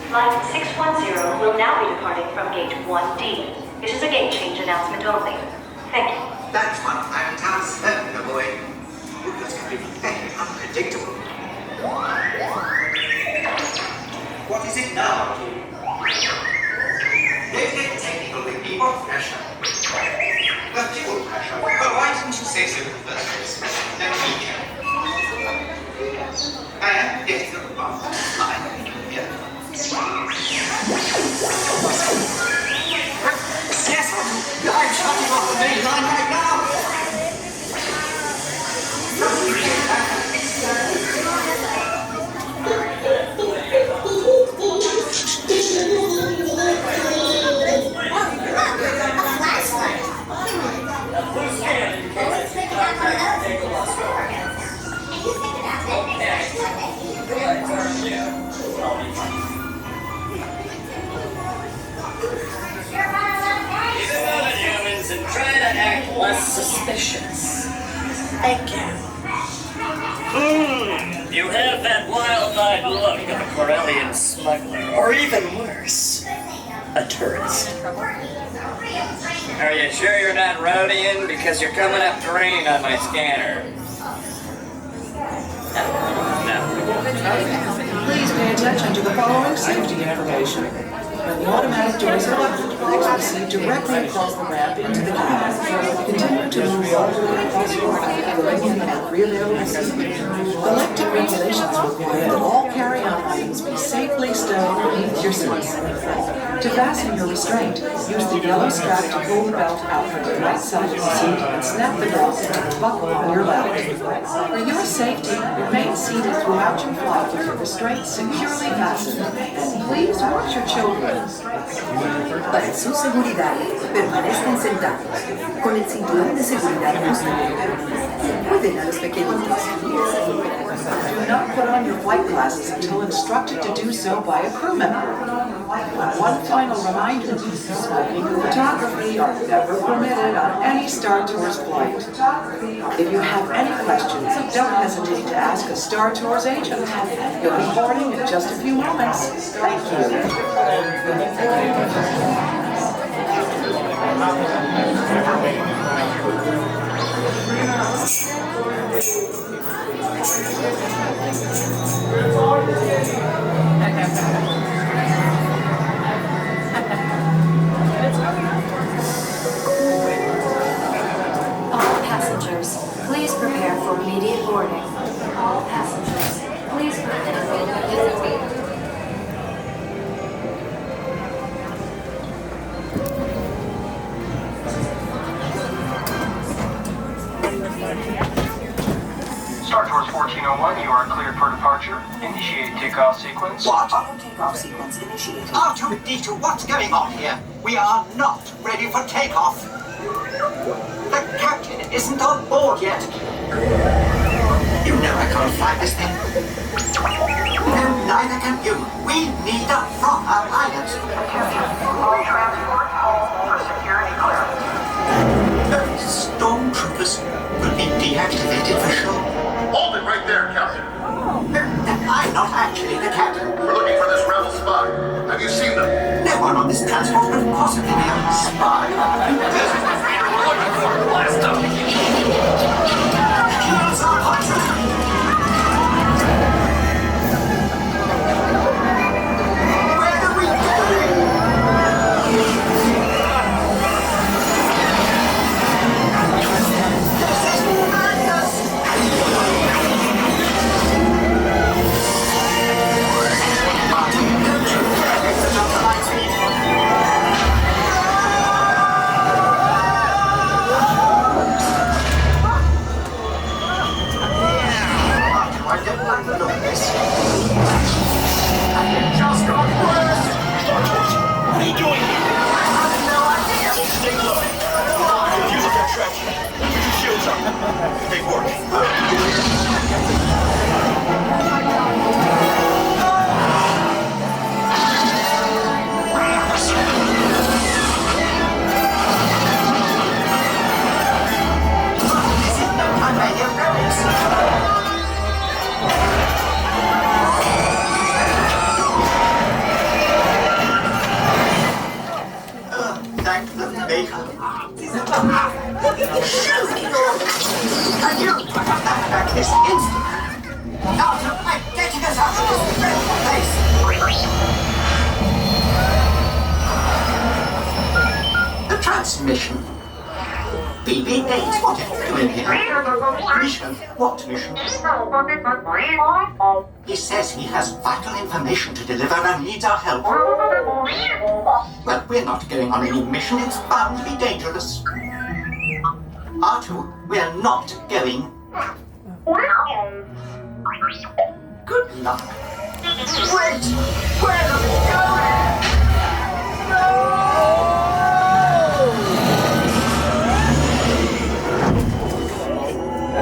Flight 610 will now be departing from gate 1D. This is a gate change announcement only. Thank you. That's one fantastic boy. That's going to be very unpredictable. What is it now? Technical with people pressure. Well, fuel pressure. Well, why didn't you say so in the first place? Then we can. I am getting the wrong line. Yeah. Yes, I'm shutting off the main line right now. And try to act less suspicious. Thank you. You have that wild-eyed look of a Corellian smuggler, or even worse, a tourist. Are you sure you're not Rhodian? Because you're coming up green on my scanner. No. Please pay attention to the following safety information. When the automatic doors are open, please proceed directly across the ramp into the cabin. Continue to move slowly across the ramp and every available seat. Elected regulations require that all carry-on items be safely stowed beneath your seats. To fasten your restraint, use the yellow strap to pull the belt out from the right side of the seat and snap the belt into the buckle on your left. For your safety, remain seated throughout your flight with your restraint securely fastened. And please watch your children. Para su seguridad, permanezcan sentados, con el cinturón de seguridad puesto. Cuiden a los pequeñitos. Do not put on your flight glasses until instructed to do so by a crew member. One final reminder, smoking and photography are never permitted on any Star Tours flight. If you have any questions, don't hesitate to ask a Star Tours agent. You'll be boarding in just a few moments. Thank you. All passengers, please prepare for immediate boarding. All passengers, please prepare for immediate boarding. Star Tours 1401, you are cleared for departure. Initiate takeoff sequence. What? Takeoff sequence initiated. R2-D2, what's going on here? We are not ready for takeoff. The captain isn't on board yet. You know I can't fly this thing. No, neither can you. We need a proper pilot. All transport, hold for security clearance. Those stormtroopers will be deactivated for sure. Hold it right there, Captain. I'm not actually the captain. We're looking for this rebel spy. Have you seen them? No one on this transport could possibly be a spy. This is the freedom we're looking for. Blast them! Here's our pilot. Where are we going? This is madness! Martin, don't you dare lift it up to light speed. Martin, I don't like the look of this. It just got worse! What are you doing here? I have no idea! Stay low. Use up that traction. Put your shields up. They work. This is no time for heroics. Can you put up that back this instant? Now, I'm getting us out of this dreadful place. The transmission. BB-8, what are you doing here? Mission? What mission? He says he has vital information to deliver and needs our help. Well, we're not going on any mission. It's bound to be dangerous. R2, we're not going. Good luck. Wait! Where are we going?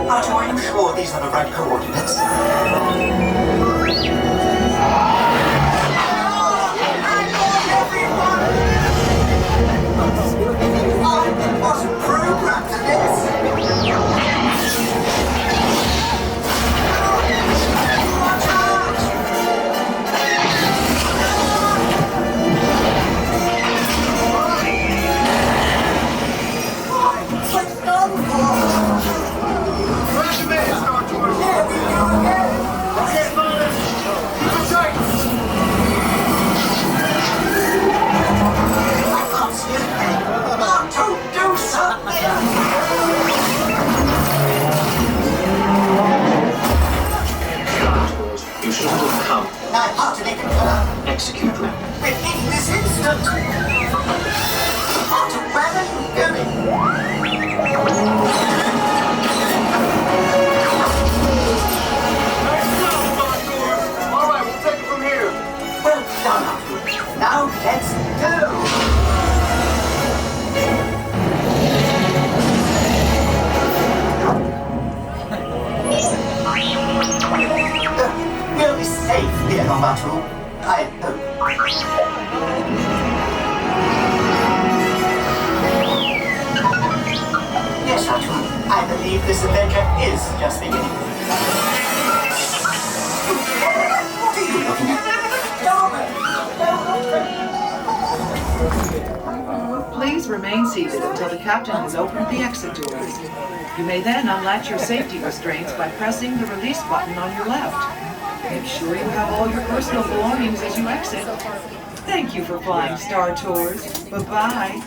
R2, are you sure these are the right coordinates? I wasn't programmed for this. Watch out! What's done for? Randomized, Star Tours. Here we go again. Okay, fine. Keep it tight. I can't see anything. R2, do something! You should not have come. I utterly concur. Execute them. We're leaving this instant. R2, where are you going? Nice job, Star Tours. All right, we'll take it from here. Well done, R2. Now let's go. We'll be safe here on R2. I hope. Yes, R2. I believe this adventure is just beginning. What are you looking at? Please remain seated until the captain has opened the exit doors. You may then unlatch your safety restraints by pressing the release button on your left. Make sure you have all your personal belongings as you exit. Thank you for flying Star Tours. Bye-bye.